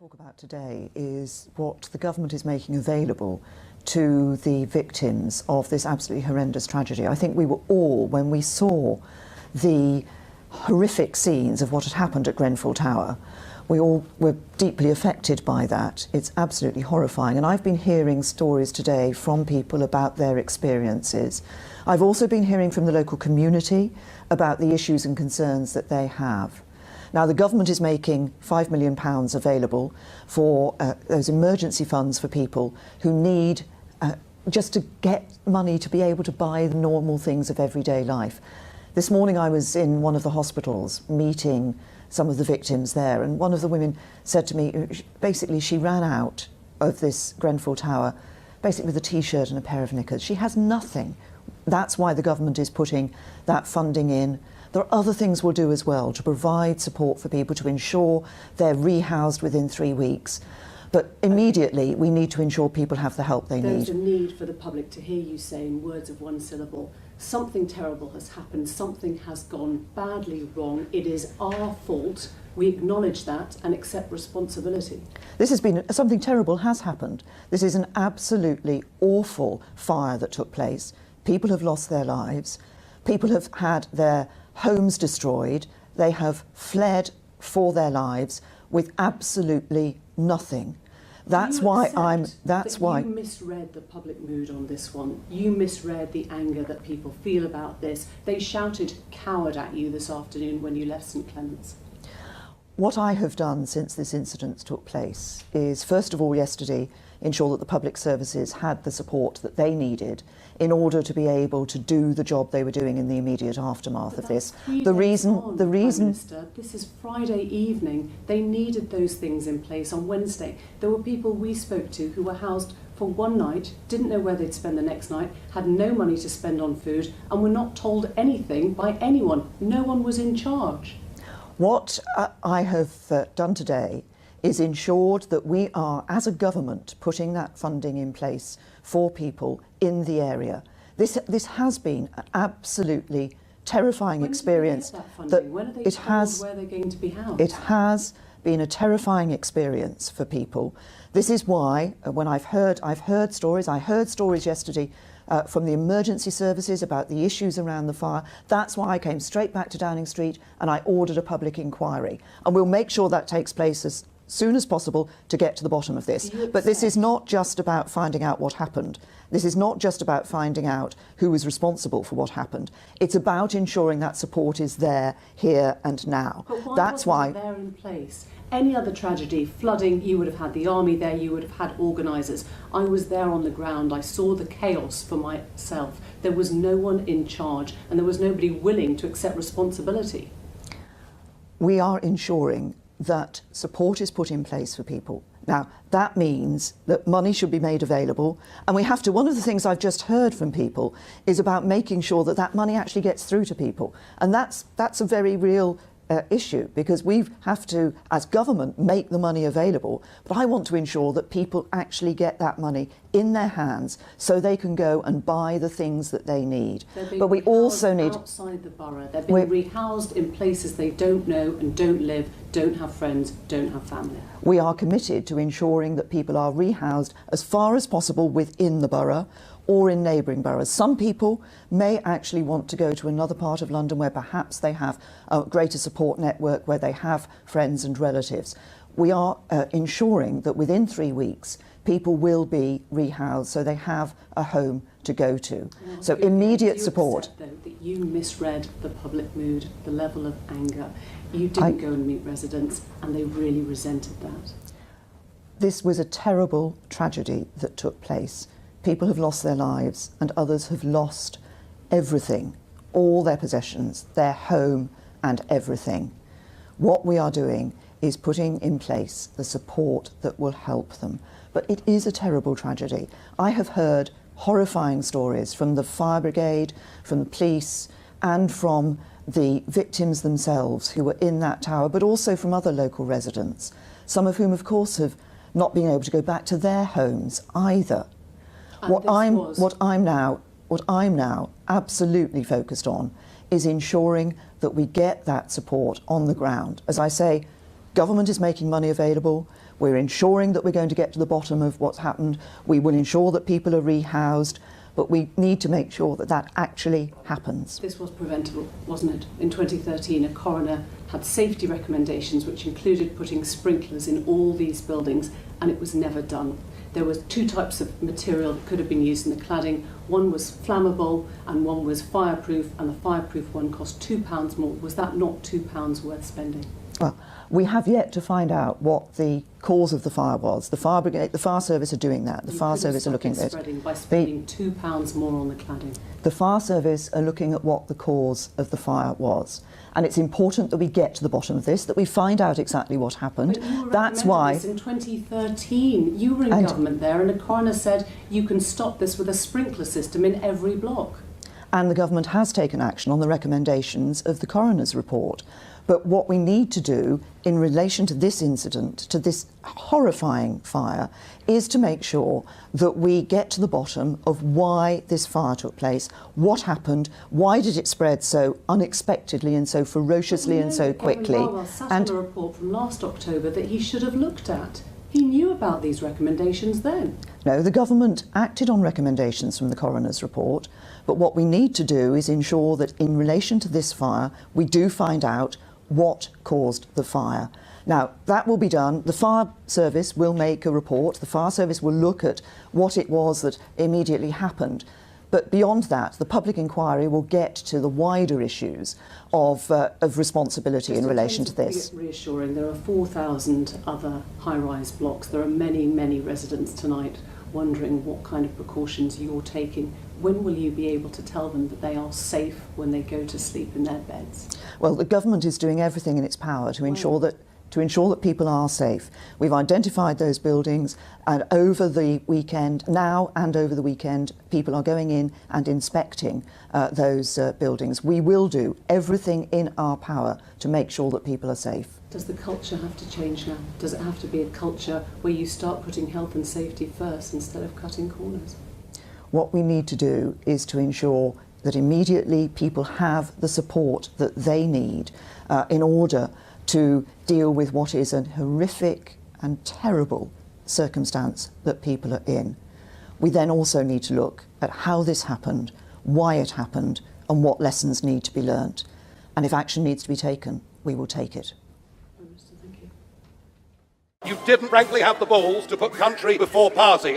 talk about today is what the government is making available to the victims of this absolutely horrendous tragedy. I think we were all, when we saw the horrific scenes of what had happened at Grenfall Tower, we all were deeply affected by that. It's absolutely horrifying. And I've been hearing stories today from people about their experiences. I've also been hearing from the local community about the issues and concerns that they have. Now, the government is making £5 million available for those emergency funds for people who need just to get money to be able to buy the normal things of everyday life. This morning I was in one of the hospitals meeting some of the victims there, and one of the women said to me, basically she ran out of this Grenfall Tower basically with a t-shirt and a pair of knickers. She has nothing. That's why the government is putting that funding in. There are other things we'll do as well to provide support for people, to ensure they're rehoused within 3 weeks. But immediately we need to ensure people have the help they need. There's a need for the public to hear you say in words of one syllable, something terrible has happened, something has gone badly wrong, it is our fault. We acknowledge that and accept responsibility. This has been, something terrible has happened. This is an absolutely awful fire that took place. People have lost their lives. People have had their homes destroyed. They have fled for their lives with absolutely nothing. That's why you misread the public mood on this one. You misread the anger that people feel about this. They shouted coward at you this afternoon when you left St Clement's. What I have done since this incident took place is, first of all, yesterday, ensure that the public services had the support that they needed in order to be able to do the job they were doing in the immediate aftermath of this. The reason, Prime Minister, this is Friday evening. They needed those things in place on Wednesday. There were people we spoke to who were housed for one night, didn't know where they'd spend the next night, had no money to spend on food, and were not told anything by anyone. No one was in charge. What I have done today is ensured that we are, as a government, putting that funding in place for people in the area. This has been an absolutely terrifying experience. When are they told where they're going to be housed? It has been a terrifying experience for people. This is why, when I heard stories yesterday from the emergency services about the issues around the fire. That's why I came straight back to Downing Street and I ordered a public inquiry. And we'll make sure that takes place as soon as possible to get to the bottom of this. But this is not just about finding out what happened. This is not just about finding out who was responsible for what happened. It's about ensuring that support is there, here and now. But why wasn't it there in place? Any other tragedy, flooding, you would have had the army there, you would have had organisers. I was there on the ground, I saw the chaos for myself. There was no one in charge and there was nobody willing to accept responsibility. We are ensuring that support is put in place for people. Now, that means that money should be made available, and we have to, one of the things I've just heard from people is about making sure that that money actually gets through to people. And that's a very real issue, because we have to, as government, make the money available. But I want to ensure that people actually get that money in their hands so they can go and buy the things that they need. But we also need outside the borough. They're being rehoused in places they don't know and don't live, don't have friends, don't have family. We are committed to ensuring that people are rehoused as far as possible within the borough or in neighbouring boroughs. Some people may actually want to go to another part of London where perhaps they have a greater support network, where they have friends and relatives. We are ensuring that within 3 weeks people will be rehoused so they have a home to go to. So immediate support. Accept, though, that you misread the public mood, the level of anger. You didn't go and meet residents and they really resented that. This was a terrible tragedy that took place. People have lost their lives and others have lost everything, all their possessions, their home and everything. What we are doing is putting in place the support that will help them. But it is a terrible tragedy. I have heard horrifying stories from the fire brigade, from the police and from the victims themselves who were in that tower, but also from other local residents, some of whom of course have not been able to go back to their homes either. What I'm now absolutely focused on is ensuring that we get that support on the ground. As I say, government is making money available. We're ensuring that we're going to get to the bottom of what's happened. We will ensure that people are rehoused, but we need to make sure that that actually happens. This was preventable, wasn't it? In 2013, a coroner had safety recommendations which included putting sprinklers in all these buildings, and it was never done. There were two types of material that could have been used in the cladding. One was flammable and one was fireproof, and the fireproof one cost £2 more. Was that not £2 worth spending? Well, we have yet to find out what the cause of the fire was. The fire brigade, the fire service are doing that. The fire service are looking at it. By spending £2 more on the cladding. The fire service are looking at what the cause of the fire was. And it's important that we get to the bottom of this, that we find out exactly what happened. But you were That's why this in 2013. You were in government there, and the coroner said you can stop this with a sprinkler system in every block. And the government has taken action on the recommendations of the coroner's report. But what we need to do in relation to this incident, to this horrifying fire, is to make sure that we get to the bottom of why this fire took place, what happened, why did it spread so unexpectedly and so ferociously and so quickly. Grenfall sat on a report from last October that he should have looked at. He knew about these recommendations then. No, the government acted on recommendations from the coroner's report, but what we need to do is ensure that in relation to this fire, we do find out what caused the fire. Now, that will be done. The fire service will make a report. The fire service will look at what it was that immediately happened. But beyond that, the public inquiry will get to the wider issues of responsibility in relation to this. Reassuring, there are 4,000 other high-rise blocks. There are many, many residents tonight wondering what kind of precautions you're taking. When will you be able to tell them that they are safe when they go to sleep in their beds? Well, the government is doing everything in its power to ensure that people are safe. We've identified those buildings, and over the weekend, now and over the weekend, people are going in and inspecting those buildings. We will do everything in our power to make sure that people are safe. Does the culture have to change now? Does it have to be a culture where you start putting health and safety first instead of cutting corners? What we need to do is to ensure that immediately people have the support that they need in order to deal with what is a horrific and terrible circumstance that people are in. We then also need to look at how this happened, why it happened, and what lessons need to be learnt. And if action needs to be taken, we will take it. Thank you. You didn't frankly have the balls to put country before party.